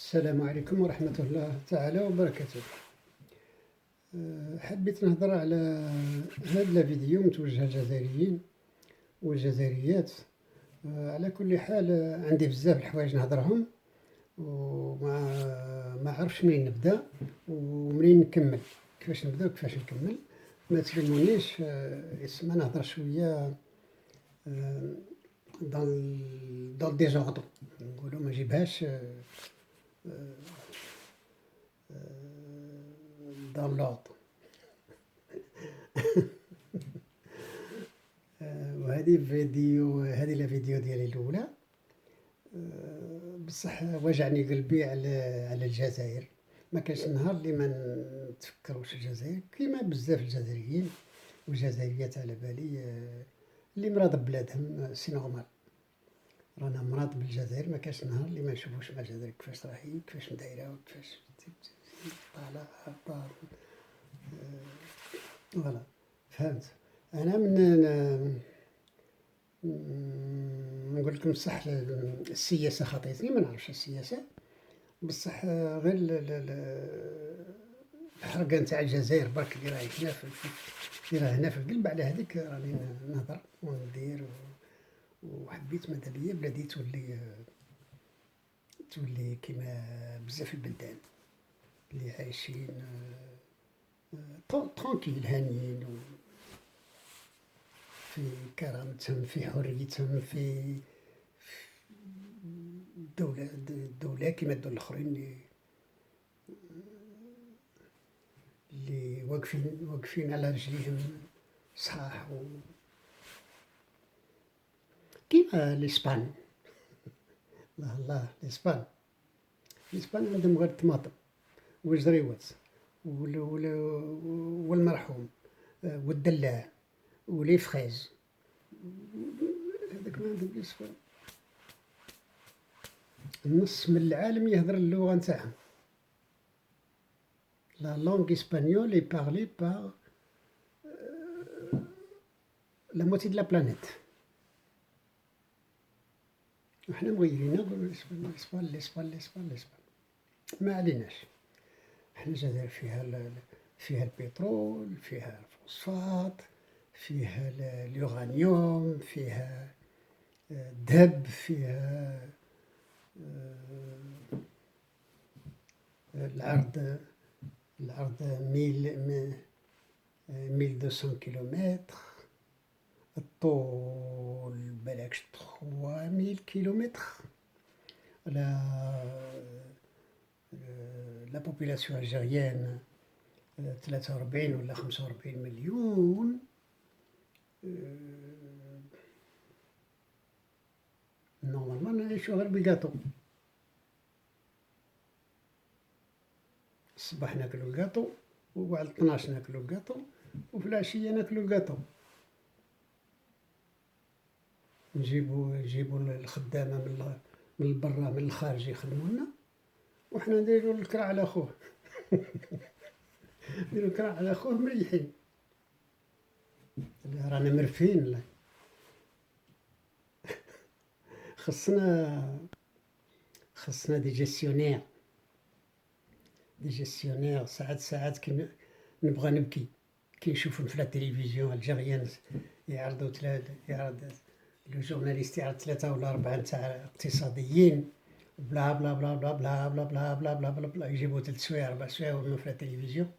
السلام عليكم ورحمة الله تعالى وبركاته. حبيت نهضر على هذا الفيديو متوجه للجزائريين والجزائريات. على كل حال عندي بزاف الحوايج نهضرهم وما ما عرفش منين نبدا ومنين نكمل، كيفاش نبدا وكيفاش نكمل. ما تلومونيش، اسمع نهضر شويه دون ديزوردر، نقولوا ما نجيبهاش دون لوردر. وهذه لا فيديو ديالي الاولى. بصح وجعني قلبي على الجزائر. ما كانش نهار اللي ما نتفكروش الجزائر، كيما بزاف الجزائريين والجزائريات على بالي اللي مراد ببلادهم. سي نورمال، رانا مراد بالجزائر، ما كانش نهار اللي ما نشوفوش مع الجزائر كيفاش راهي، كيفاش دايره، وكيفاش طالع هابط. فوالا، فهمت. انا من نقول لكم صح، السياسه خطيتني، ما نعرفش السياسه، بصح غير الحرقه نتاع الجزائر برك اللي راهي هنا اللي راه هنا في القلب. على هذيك راني نهضر وندير، وحبيت ماذا بيا بلادي تولي كيما بزاف البلدان اللي عايشين ترونكيل، هانيين في كرامتهم، في حريتهم، في دولة كيما الدول الآخرين اللي واقفين على رجليهم صحاح، كيما الإسبان. الله الله، الإسبان عندهم غير الطماطم والجريوات والمرحوم والدلاع ولي فخيز، هذاك ما عندهم الإسبان. النص من العالم يهضر اللغة نتاعهم. La langue espagnole est parlée par la moitié de la planète. وحنا مغيرين نقولوا الإسبان. ما عليناش، حنا الجزائر فيها البترول، فيها الفوسفات، فيها اليورانيوم، فيها الذهب، فيها العرض 1200 كيلومتر، الطول بلاكش 3000 كيلومتر. لا بوبولاسيون الجيريان 43 ولا 45 مليون. نورمالمون نعيشو غير بالكاطو. الصباح ناكلو الكاطو، وبعد 12 ناكلو الكاطو، وفي العشية ناكلو الكاطو. نجيبو الخدامة من البرا، من الخارج، يخدمو لنا، وحنا نديرو الكرا على خوه. نديرو الكرا على خوه مريحين، رانا مرفين. خصنا دي جيستيونير. ساعات كي نبغى نبكي كي نشوفهم في التلفزيون الجيريان يعرض لو جورناليست يعرض 3 ولا 4 نتاع اقتصاديين، بلا بلا بلا بلا بلا بلا بلا بلا بلا بلا بلا، يجيبوا 3 سوايع 4 سوايع وهما في التلفزيون،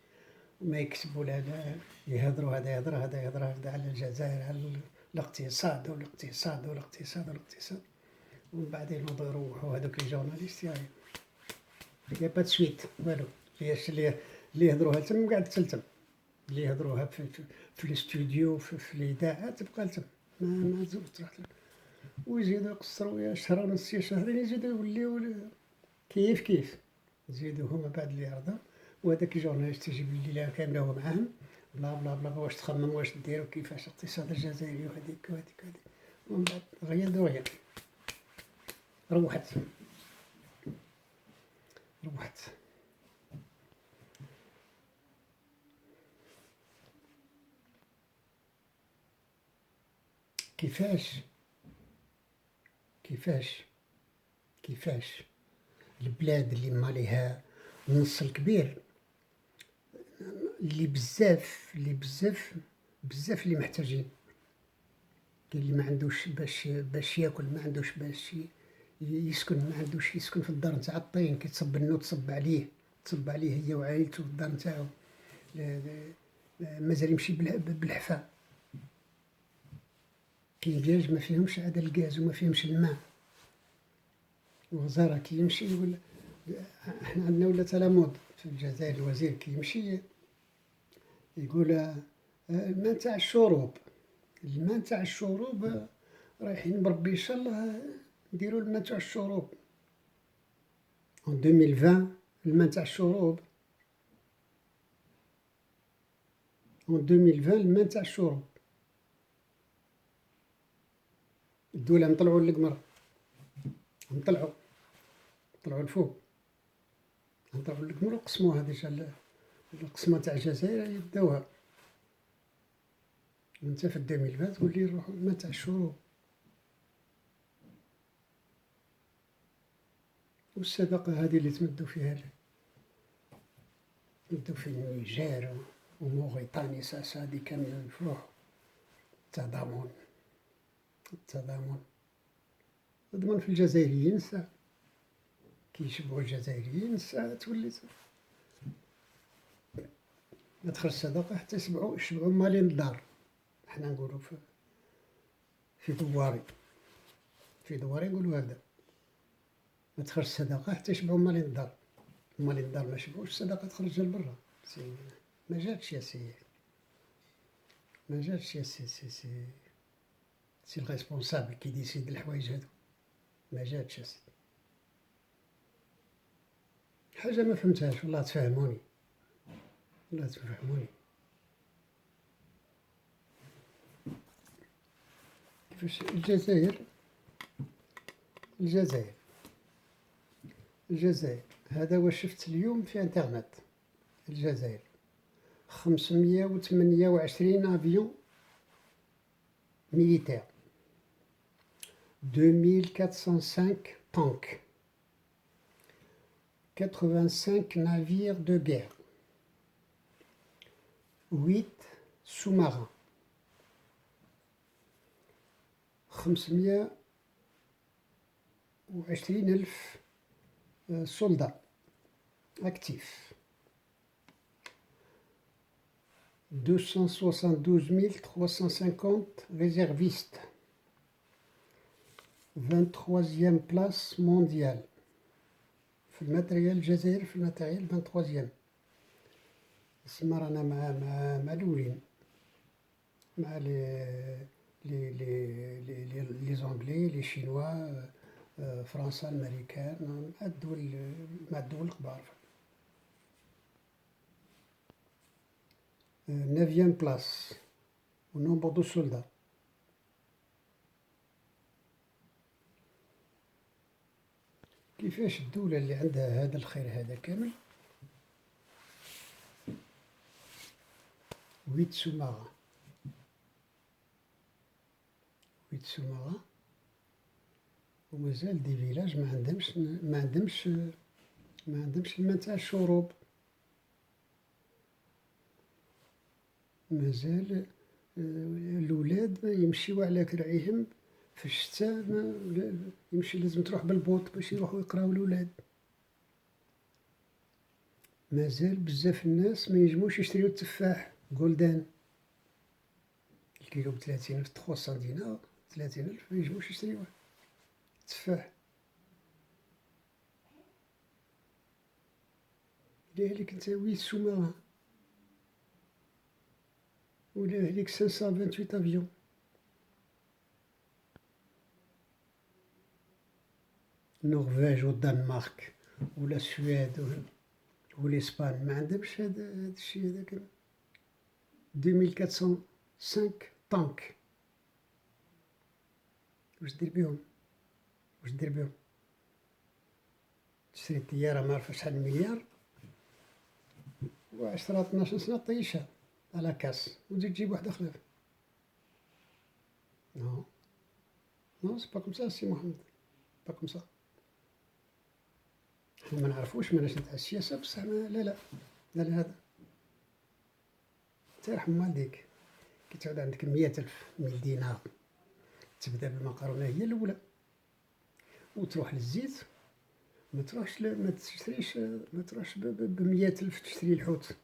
وما يكتبوا لا يهضروا، هذا يهضر على الجزائر، على الاقتصاد والاقتصاد، ومن بعد يروحوا هذوك لي جورناليست يا با سويت والو. اللي يهضروها تما قاعد تلتم، اللي يهضروها في الاستوديو في الاذاعه تبقى لتم، ما تزول تروح. ويزيدوا يقصروا يا شهر ونص يا شهرين، يزيدوا يوليو كيف يزيدوا هما بعد اللي يعرضوا، وهذاك الجورناليست يجيب الليله كامله هو معاهم، بلا بلا بلا، واش تخمم، واش دير، وكيفاش الاقتصاد الجزائري، وهذيك ومن بعد غير روحت. كيفاش البلاد اللي ماليها النص الكبير، اللي بزاف اللي محتاجين. كاين اللي ما عندوش باش ياكل، ما عندوش باش يسكن، ما عندوش يسكن في الدار نتاع الطين، كيتصب النوت تصب عليه هي وعائلته في الدار نتاعو، مازال يمشي بالحفا. كاين بلاج ما فيهمش هذا الغاز وما فيهمش الماء، الوزارة كي يمشي يقول احنا عندنا ولات على مود في الجزائر، الوزير كي يمشي يقول الماء تاع الشروب رايحين بربي ان شاء الله نديروا الماء تاع الشروب. en 2020 الماء تاع الشروب، الماء تاع الشروب الدولة نطلعوا للقمر، نطلعوا الفوق، نطلعوا للقمر وقسموها ديجا. القسمة تاع الجزائر يبداوها، وانت في 2020 تقول لي نروحوا الماء تاع الشروب. والصدقة هذه اللي تمدوا فيها، تمدوا في النيجر وموريتانيا، هذه كاملة الفروح. التضامن تضمن في الجزائريين ساعة كي يشبعوا الجزائريين ساعة تولي ما تخرج صدقة حتى يشبعوا مالين الدار. حنا نقولوا في دواري نقولوا هكذا، ما تخرج صدقة حتى يشبعوا مالين الدار. مالين الدار ما شبعوش الصدقة تخرج لبرا. ما جاتش يا سي سي الريسبونسابل كي ديسيد الحوايج هادو، ما جاتش يا سيدي. حاجة ما فهمتهاش، والله تفهموني. كيفاش الجزائر هذا واش شفت اليوم في انترنت. الجزائر 528 افيون ميليتير، 2405 tanks, 85 navires de guerre, 8 sous-marins, 520,000 soldats actifs, 272 350 réservistes, 23e place mondiale في الماتريال. الجزائر في الماتريال 23e. تسمى رانا مع الأولين، مع لي زونغلي، لي شينوا، فرنسا، الامريكان، مع الدول الكبار. 9e بلاس ونومبر دو سولدا. كيفاش الدولة اللي عندها هذا الخير هذا كامل 8 سومارا ومازال دي فيلاج ما عندهمش الماء تاع الشروب. مازال الولاد يمشيو على كرعيهم في الشتاء، يمشي لازم تروح بالبوط باش يروحوا يقراو الولاد. مازال بزاف الناس ما ينجموش يشريو التفاح جولدان، الكيلو ب30,000 300 دينار، 30,000 ما ينجموش يشريوه تفاح. لذلك انت 8 sous-marins ولا هذيك 528 افيون. النرويج والدنمارك ولا السويد والإسبان ما عندهمش هذا الشيء هذاك. 2405 طانك، واش دير بيهم؟ تشري طيارة ما عرف شحال مليار و10 12 سنة طيشها على كاس وتزيد تجيب واحدة خلاف. نو سي با كوم سا سي محمد، با كوم سا. وما نعرفوش ماناش نتاع السياسة بصح لا لا لا هذا انت يرحم والديك كي تعود عندك 100,000 من دينار تبدا بالمقرونة هي الأولى وتروح للزيت ما تروحش ما تشريش ما تروحش ب100,000 تشري الحوت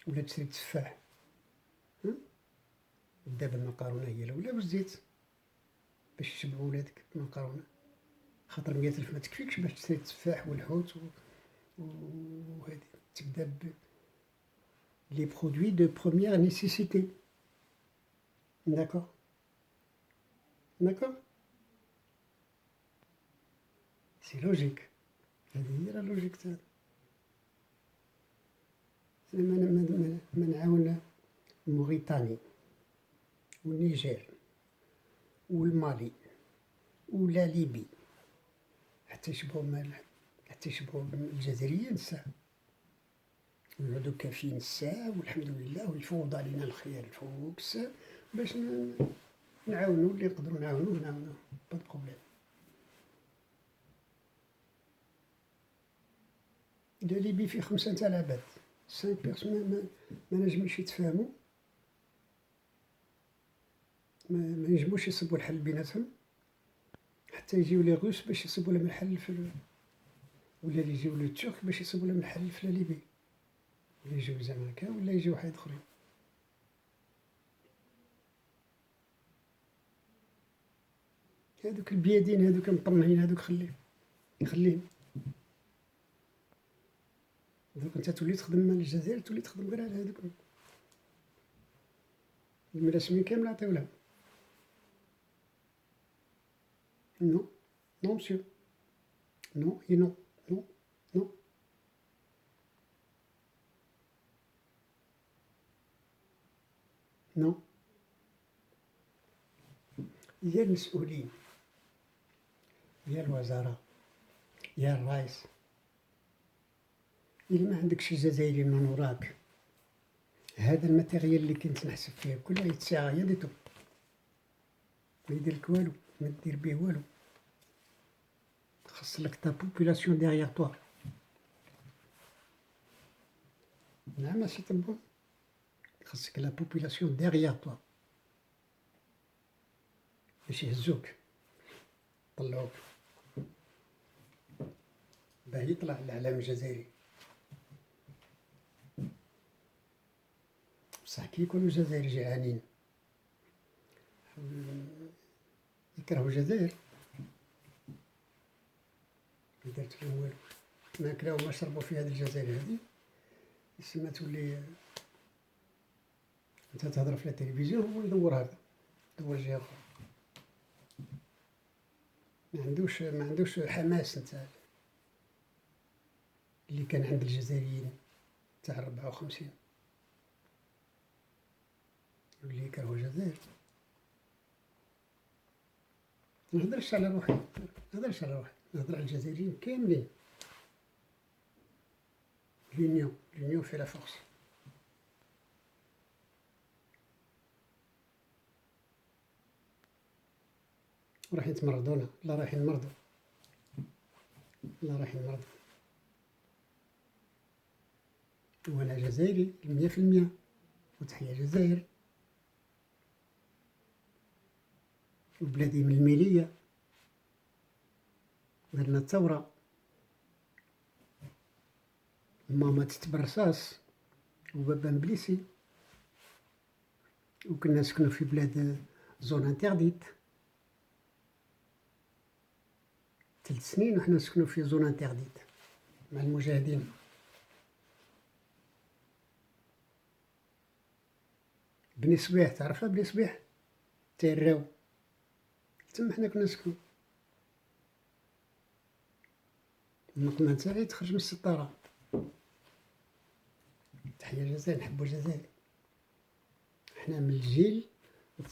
ولا تشري التفاح بدا بالمقرونة هي الأولى والزيت باش تشبع ولادك بالمقرونة خاطر 100,000 ما تكفيكش باش تشري التفاح والحوت وهادي تبدا لي برودوي دو بروميير نيسيسيتي داكوغ داكوغ سي لوجيك هذه هي لا لوجيك تاعنا ما نعاون موريتاني والنيجير والمالي ولا ليبي حتى يشبهوا الجزائريين الساعة نعودو كافيين الساعة والحمد لله ويفوض علينا الخير فوق الساعة باش نعاونو اللي نقدرو نعاونو با بروبليم. ليبي فيه 5 تاع العباد 5 بيرسون ما نجموش يتفاهمو ما ينجموش يصبو الحل بيناتهم حتى يجيو لي روس باش يصبو لهم الحل ولا يجيو لي الترك باش يصبو لهم الحل في ليبي ولا يجيو زمالكا ولا يجيو واحد اخرين. هادوك البيادين هادوك مطمعين هادوك خليهم دوك انت تولي تخدم مع الجزائر تولي تخدم غير على هادوك المراسمين كامل عطيو لهم. نو نو مسيو نو اي نو نو نو نو يا المسؤولين يا الوزراء يا الرئيس إلا ما عندكش جزائري من وراك هذا الماتيريال اللي كنت نحسب فيه كلها يتساع يديتو ما يديرلك والو ما دير بيه والو خاص لك تا بوبولاسيون ديغيغ توا. نعم ماشي طبون خاصك لا بوبولاسيون ديغيغ توا باش يهزوك طلعوك باه يطلع الإعلام الجزائري. بصح كي يكونوا الجزائر جيعانين يكرهوا الجزائر ما دارت لهم والو ما كلاو ما شربوا في هذه الجزائر هذه يسمى تولي انت تهضر في التلفزيون هو يدور هذا يدور جهه اخرى ما عندوش حماس نتاع اللي كان عند الجزائريين تاع 54 يولي يكرهوا الجزائر. ما نهضرش على روحي نهضر على الجزائريين كاملين. l'union fait la force. رايحين تمرضونا لا رايحين نمرضو وانا جزائري 100% وتحيا جزائر وبلادي من الميلية درنا الثورة ماما تتبرصاص وبابا مبليسي وكنا نسكنو في بلاد زون انترديت 3 سنين وحنا نسكنو في زون انترديت مع المجاهدين. بني صبيح تعرفها بني صبيح تيراو تما حنا كنا نسكنو. النقمة تاعي تخرج من السطارة. تحيا الجزائر نحبو الجزائر حنا من الجيل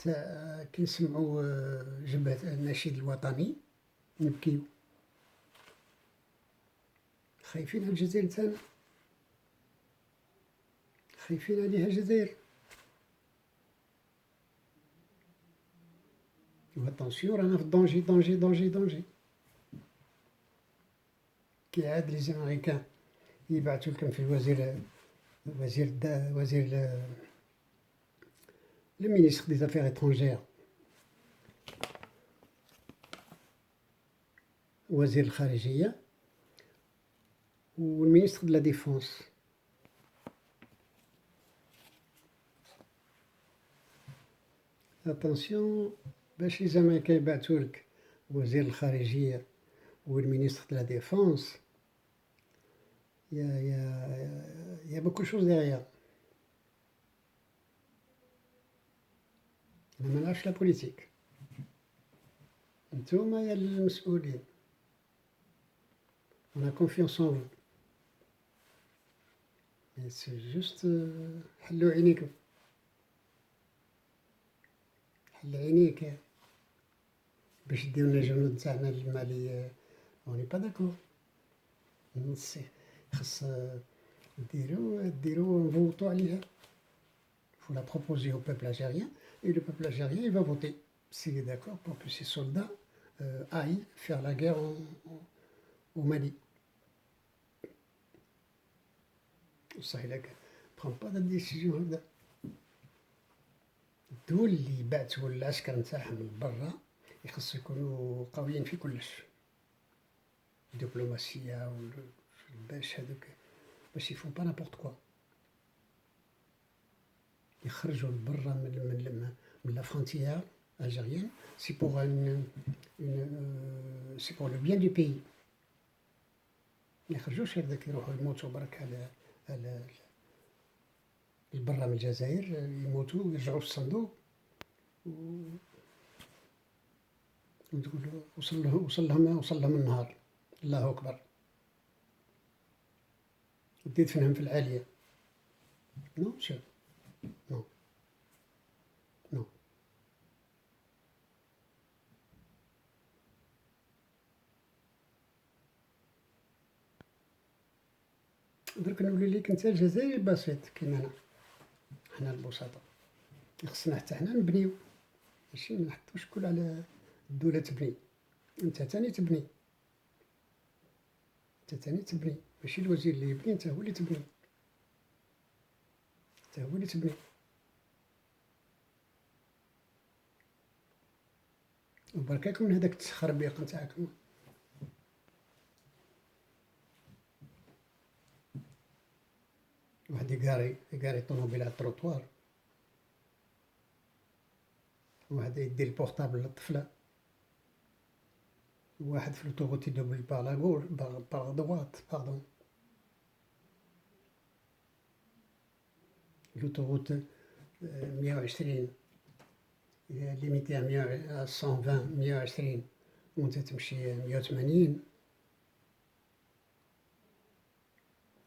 تاع كي نسمعو جبهة النشيد الوطني نبكيو خايفين على الجزائر تاعنا خايفين عليها الجزائر. واتونسيون رانا في دونجي. كي عاد لي زامريكان يبعثوا لكم في وزير le ministre des Affaires étrangères, وزير الخارجية والمينستر de la défense. Attention باش لي زامريكان يبعثوا لك وزير الخارجية والمينستر de la défense, il y a beaucoup de choses derrière. أنا ما نعرفش لا بوليتيك، نتوما يا المسؤولين. On a confiance en vous. Mais c'est juste حلوا عينيكم، حل عينيك باش ديرو لنا الجنود تاعنا المالية. on n'est pas d'accord. خاص ديرو نفوتو عليها. faut la proposer au peuple algérien et le peuple algérien il va voter s'il est d'accord pour que ces soldats aillent faire la guerre au Mali. صح إلا prend pas de décision هكذا. الدول اللي بعثوا العسكر نتاعهم من برا يخص يكونوا قويين في كلش، الدبلوماسية باش هذوك باش يفون با نابورت كوا، يخرجوا لبرا من لا فرونتيير algérienne. C'est pour c'est pour le bien du pays. ما يخرجوش هكذاك يروحوا يموتوا برك على البرا من الجزائر، يموتوا ويرجعوا في الصندوق وتقول وصل لهم النهار. الله أكبر. وديت فيهم في العالية. نو شوف نو نو. درك نولي ليك نتا الجزائري بسيط كيما أنا، حنا البساطة خصنا حتى حنا نبنيو، ماشي منحطوش كل على الدولة تبني. انت تاني تبني، ماشي الوزير اللي يبني، انت هو اللي تبني، وبركاكم من هذاك التخربيق نتاعكم. واحد يقاري طوموبيل على التروطوار، واحد يدي البورطابل للطفلة، واحد في لوطوغوت يدوبل باغ لا غور باغ دوات باردون. لوطوغوت 120 ليميتي 120 120 وانت تمشي 180.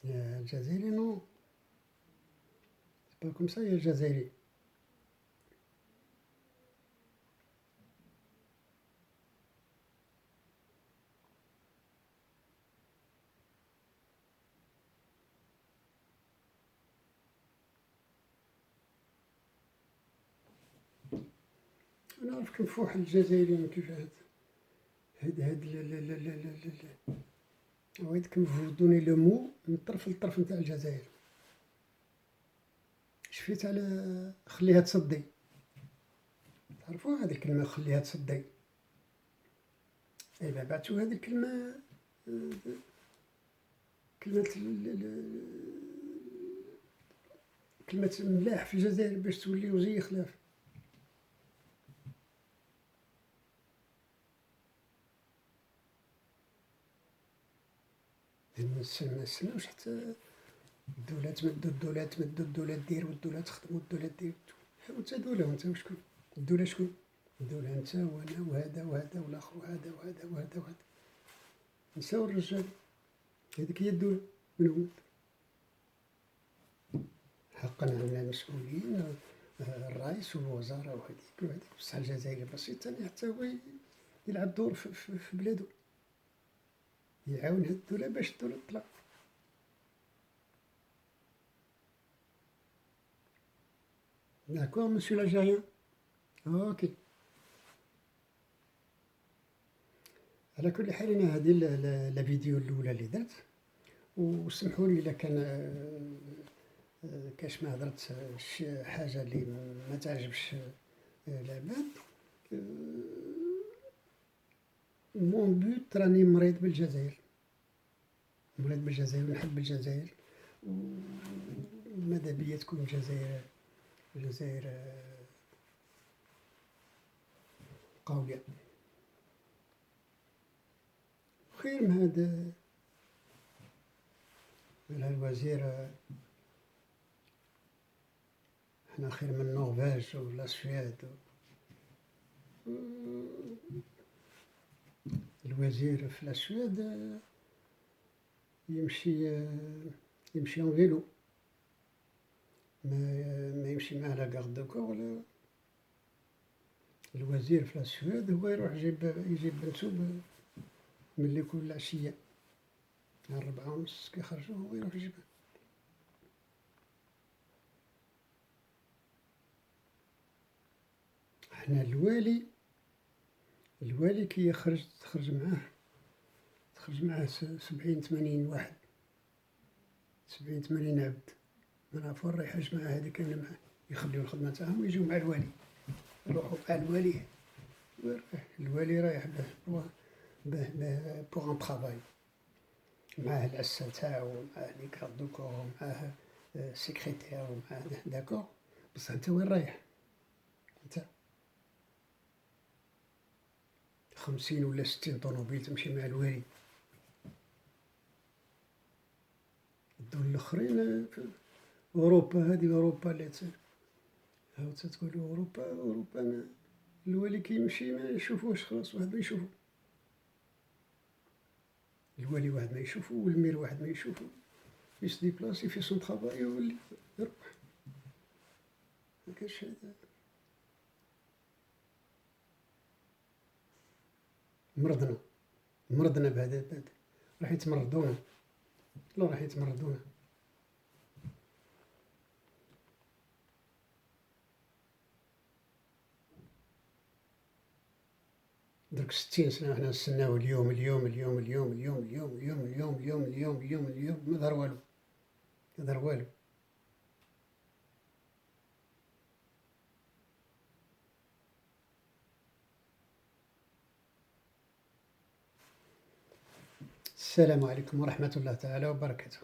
يا الجزائري نو سي با كوم سا يا الجزائري. أنا نعرف نفوح الجزائريين كيف هاد وعيدكم فردوني لو مو من طرف لطرف نتاع الجزائر. شفيت على خليها تصدي، تعرفوا هذه الكلمة خليها تصدي؟ إذا بعتوا هذه الكلمة كلمة ملاح في الجزائر باش توليو زي خلاف. منستناوش حتى الدولات الدولات ديرو، الدولات خدمو، الدولات ديرو. وانت دولة، وانت وشكون؟ الدولة شكون؟ الدولة انت وانا وهذا وهذا والاخر وهذا وهذا وهذا وهذا، النساء والرجال، هذيك هي الدولة. من هو؟ حقا على المسؤولين، الرئيس والوزراء وهذيك بصح الجزائري بسيط ثاني حتى هو يلعب دور في بلادو، يعاون هاد الدولة باش الدولة تطلع. D'accord, monsieur l'Algérien? Ok. على كل حال أنا هذه لا فيديو الأولى اللي درت، وسمحوا لي إلا كان كاش ما هضرت شي حاجة اللي ما تعجبش العباد. مون بوت راني مريض بالجزائر، مريض بالجزائر ونحب الجزائر، وماذا بيا تكون الجزائر قوية. خير من هذا الوزير، احنا خير من النرويج ولا السويد. الوزير في السويد يمشي اون فيلو، ما يمشي معاه لا غارد دو كور ولا. الوزير في السويد هو يروح يجيب بنتو ملي كل عشية على 4:30 كيخرجو هو يروح يجيبها. حنا الوالي كي تخرج معاه 70-80 واحد، 70-80 عبد، ما نعرفو الريحاج مع هاذيك اللي معاه، يخليو الخدمة تاعهم ويجيو مع الوالي، يروحو مع الوالي رايح بوغ ان طرافاي، معاه العسة تاعو، معاه لي كارد دو كور، معاه سيكريتير، ومعاه داكور. بصح نتا وين رايح؟ نتا 50 ولا 60 طونوبيل تمشي مع الوالي. الدول الآخرين في أوروبا، هذه أوروبا اللي هاو تقولوا أوروبا الوالي كيمشي ما يشوفوش، خلاص واحد ما يشوفو، الوالي واحد ما يشوفو، والمير واحد ما يشوفو، يس ديبلاسي في سون طرافاي يولي يروح. مكانش هذا. مرضنا بهذا راح يتمردونا، لا راح يتمردونا. درك 60 سنة وحنا نستناو اليوم اليوم اليوم اليوم اليوم اليوم اليوم اليوم اليوم اليوم اليوم اليوم، ما ظهر والو، ما ظهر والو. السلام عليكم ورحمة الله تعالى وبركاته.